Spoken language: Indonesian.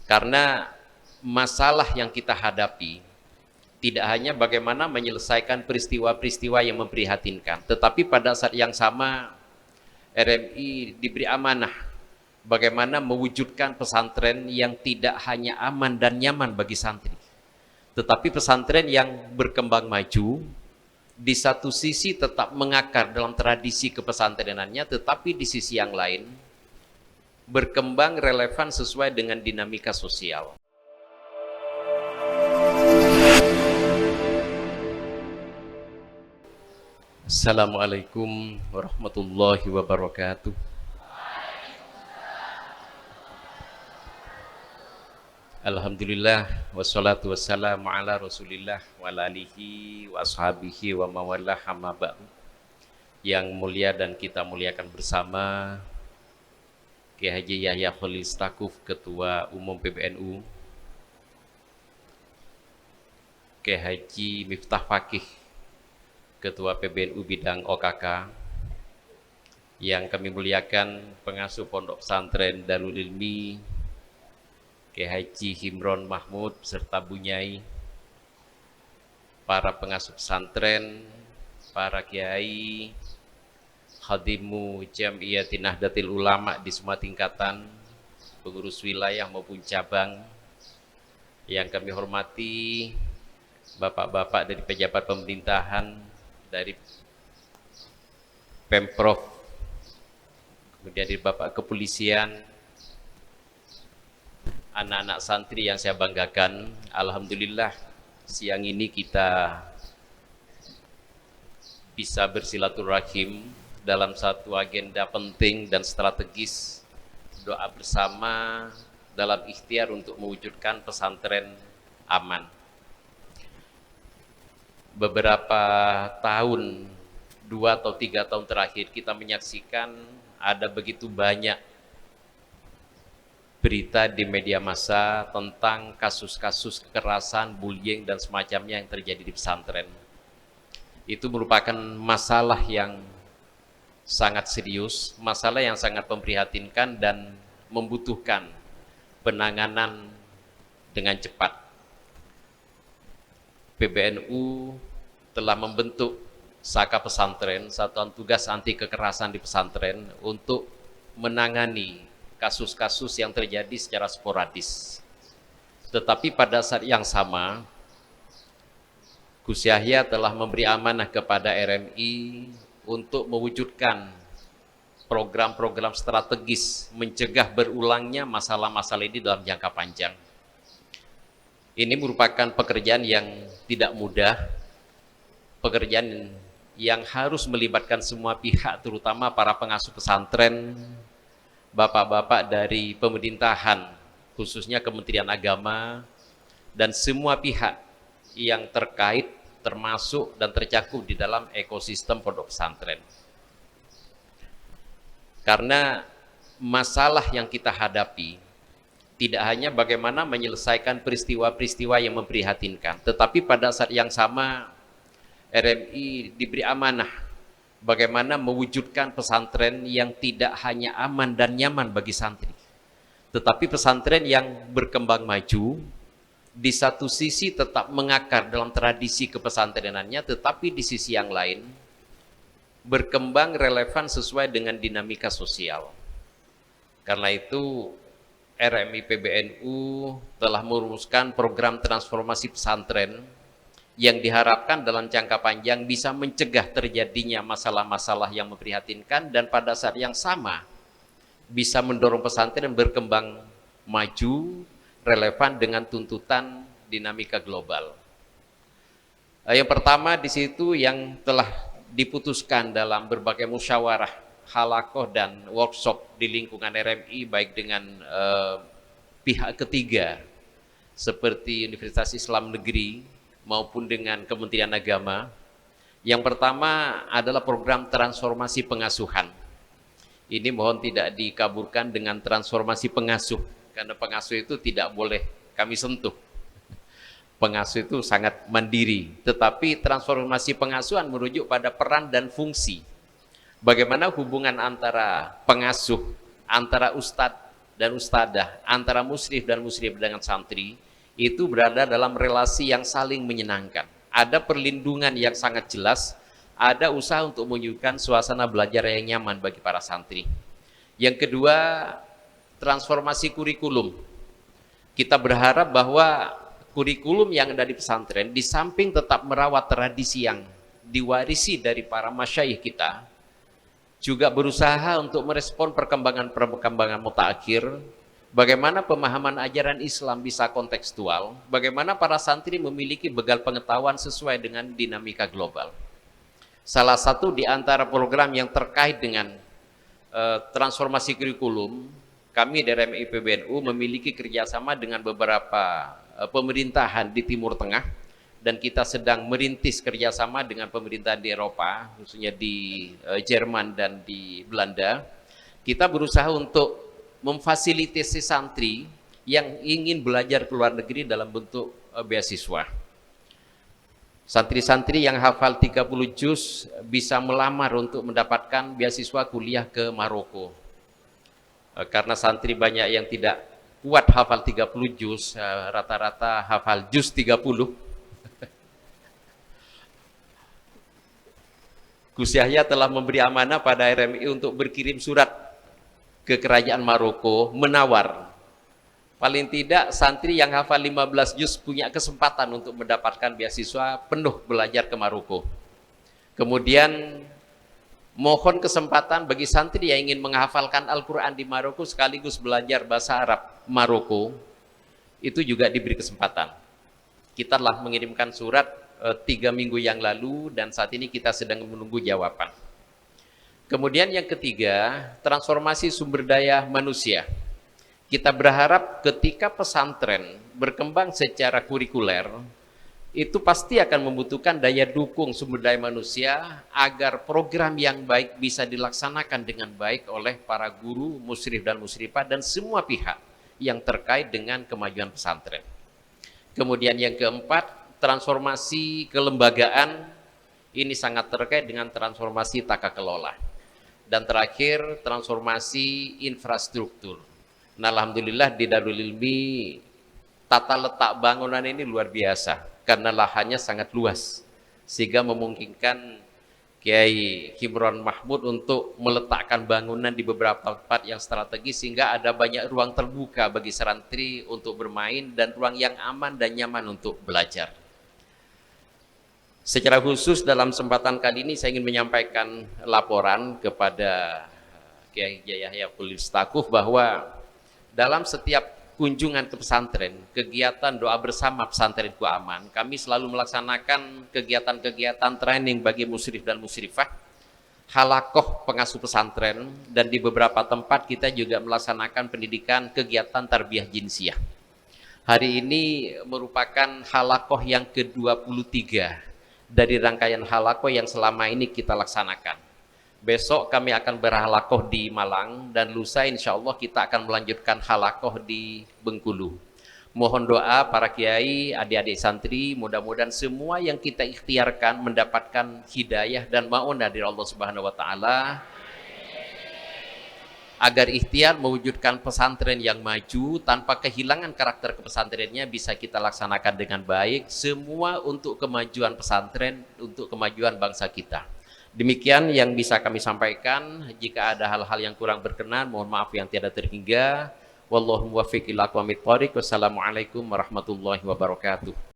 Karena masalah yang kita hadapi tidak hanya bagaimana menyelesaikan peristiwa-peristiwa yang memprihatinkan, tetapi pada saat yang sama RMI diberi amanah bagaimana mewujudkan pesantren yang tidak hanya aman dan nyaman bagi santri, tetapi pesantren yang berkembang maju, di satu sisi tetap mengakar dalam tradisi kepesantrenannya, tetapi di sisi yang lain berkembang relevan sesuai dengan dinamika sosial. Assalamualaikum warahmatullahi wabarakatuh. Alhamdulillah wassalatu wassalamu ala rasulillah wa alihi wa ashabihi wa mawalah amma ba'du. Yang mulia dan kita muliakan bersama Kiai Haji Yahya Khalil Stakuf, Ketua Umum PBNU, Kiai Haji Miftah Fakih, Ketua PBNU Bidang OKK, yang kami muliakan pengasuh Pondok Pesantren Darul Ilmi Kiai Haji Himron Mahmud serta Bunyai, para pengasuh pesantren, para kiai, khadimu Jamiyatin Nahdlatul Ulama di semua tingkatan, pengurus wilayah maupun cabang, yang kami hormati bapak-bapak dari pejabat pemerintahan, dari Pemprov, kemudian dari Bapak Kepolisian, anak-anak santri yang saya banggakan. Alhamdulillah siang ini kita bisa bersilaturahim dalam satu agenda penting dan strategis, doa bersama dalam ikhtiar untuk mewujudkan pesantren aman. Beberapa tahun, 2 atau 3 tahun terakhir, kita menyaksikan ada begitu banyak berita di media massa tentang kasus-kasus kekerasan, bullying, dan semacamnya yang terjadi di pesantren. Itu merupakan masalah yang sangat serius, masalah yang sangat memprihatinkan dan membutuhkan penanganan dengan cepat. PBNU telah membentuk Saka Pesantren, Satuan Tugas Anti Kekerasan di Pesantren, untuk menangani kasus-kasus yang terjadi secara sporadis. Tetapi pada saat yang sama, Gus Yahya telah memberi amanah kepada RMI untuk mewujudkan program-program strategis mencegah berulangnya masalah-masalah ini dalam jangka panjang. Ini merupakan pekerjaan yang tidak mudah, pekerjaan yang harus melibatkan semua pihak, terutama para pengasuh pesantren, bapak-bapak dari pemerintahan, khususnya Kementerian Agama, dan semua pihak yang terkait, termasuk dan tercakup di dalam ekosistem pondok pesantren. Karena masalah yang kita hadapi tidak hanya bagaimana menyelesaikan peristiwa-peristiwa yang memprihatinkan, tetapi pada saat yang sama RMI diberi amanah bagaimana mewujudkan pesantren yang tidak hanya aman dan nyaman bagi santri, tetapi pesantren yang berkembang maju, di satu sisi tetap mengakar dalam tradisi kepesantrenannya, tetapi di sisi yang lain berkembang relevan sesuai dengan dinamika sosial. Karena itu RMI PBNU telah merumuskan program transformasi pesantren yang diharapkan dalam jangka panjang bisa mencegah terjadinya masalah-masalah yang memprihatinkan, dan pada saat yang sama bisa mendorong pesantren berkembang maju relevan dengan tuntutan dinamika global. Yang pertama di situ yang telah diputuskan dalam berbagai musyawarah, halakoh, dan workshop di lingkungan RMI, baik dengan pihak ketiga seperti Universitas Islam Negeri maupun dengan Kementerian Agama. Yang pertama adalah program transformasi pengasuhan. Ini mohon tidak dikaburkan dengan transformasi pengasuh, karena pengasuh itu tidak boleh kami sentuh. Pengasuh itu sangat mandiri, tetapi transformasi pengasuhan merujuk pada peran dan fungsi. Bagaimana hubungan antara pengasuh, antara ustadz dan ustadzah, antara musyrif dan musyrif dengan santri, itu berada dalam relasi yang saling menyenangkan. Ada perlindungan yang sangat jelas, ada usaha untuk menunjukkan suasana belajar yang nyaman bagi para santri. Yang kedua, transformasi kurikulum. Kita berharap bahwa kurikulum yang ada di pesantren, di samping tetap merawat tradisi yang diwarisi dari para masyayikh kita, juga berusaha untuk merespon perkembangan mutaakhir, bagaimana pemahaman ajaran Islam bisa kontekstual, bagaimana para santri memiliki bekal pengetahuan sesuai dengan dinamika global. Salah satu di antara program yang terkait dengan transformasi kurikulum, kami dari RMI PBNU memiliki kerjasama dengan beberapa pemerintahan di Timur Tengah, dan kita sedang merintis kerjasama dengan pemerintahan di Eropa, khususnya di Jerman dan di Belanda. Kita berusaha untuk memfasilitasi santri yang ingin belajar ke luar negeri dalam bentuk beasiswa. Santri-santri yang hafal 30 juz bisa melamar untuk mendapatkan beasiswa kuliah ke Maroko. Karena santri banyak yang tidak kuat hafal 30 juz, rata-rata hafal juz 30. Gus Yahya telah memberi amanah pada RMI untuk berkirim surat ke kerajaan Maroko menawar paling tidak santri yang hafal 15 juz punya kesempatan untuk mendapatkan beasiswa penuh belajar ke Maroko. Kemudian mohon kesempatan bagi santri yang ingin menghafalkan Al-Quran di Maroko sekaligus belajar bahasa Arab Maroko, itu juga diberi kesempatan. Kita telah mengirimkan surat 3 minggu yang lalu dan saat ini kita sedang menunggu jawaban. Kemudian yang ketiga, transformasi sumber daya manusia. Kita berharap ketika pesantren berkembang secara kurikuler, itu pasti akan membutuhkan daya dukung sumber daya manusia agar program yang baik bisa dilaksanakan dengan baik oleh para guru, musyrif dan musyrifah dan semua pihak yang terkait dengan kemajuan pesantren. Kemudian yang keempat, transformasi kelembagaan, ini sangat terkait dengan transformasi tata kelola. Dan terakhir, transformasi infrastruktur. Nah, alhamdulillah di Darul Ilmi tata letak bangunan ini luar biasa karena lahannya sangat luas sehingga memungkinkan Kiai Himron Mahmud untuk meletakkan bangunan di beberapa tempat yang strategis sehingga ada banyak ruang terbuka bagi santri untuk bermain dan ruang yang aman dan nyaman untuk belajar. Secara khusus dalam kesempatan kali ini saya ingin menyampaikan laporan kepada Kiai Yahya Stakuf bahwa dalam setiap kunjungan ke pesantren, kegiatan doa bersama pesantrenku aman, kami selalu melaksanakan kegiatan-kegiatan training bagi musyrif dan musyrifah, halakoh pengasuh pesantren, dan di beberapa tempat kita juga melaksanakan pendidikan kegiatan tarbiyah jinsiyah. Hari ini merupakan halakoh yang ke-23 dari rangkaian halakoh yang selama ini kita laksanakan. Besok kami akan berhalakoh di Malang dan lusa insya Allah kita akan melanjutkan halakoh di Bengkulu. Mohon doa para kiai, adik-adik santri, mudah-mudahan semua yang kita ikhtiarkan mendapatkan hidayah dan ma'unah dari Allah Subhanahu wa Ta'ala, agar ikhtiar mewujudkan pesantren yang maju tanpa kehilangan karakter kepesantrennya bisa kita laksanakan dengan baik, semua untuk kemajuan pesantren, untuk kemajuan bangsa kita. Demikian yang bisa kami sampaikan. Jika ada hal-hal yang kurang berkenan, mohon maaf yang tiada terhingga. Wallahu muwaffiq ila aqwamit thoriq. Wassalamualaikum warahmatullahi wabarakatuh.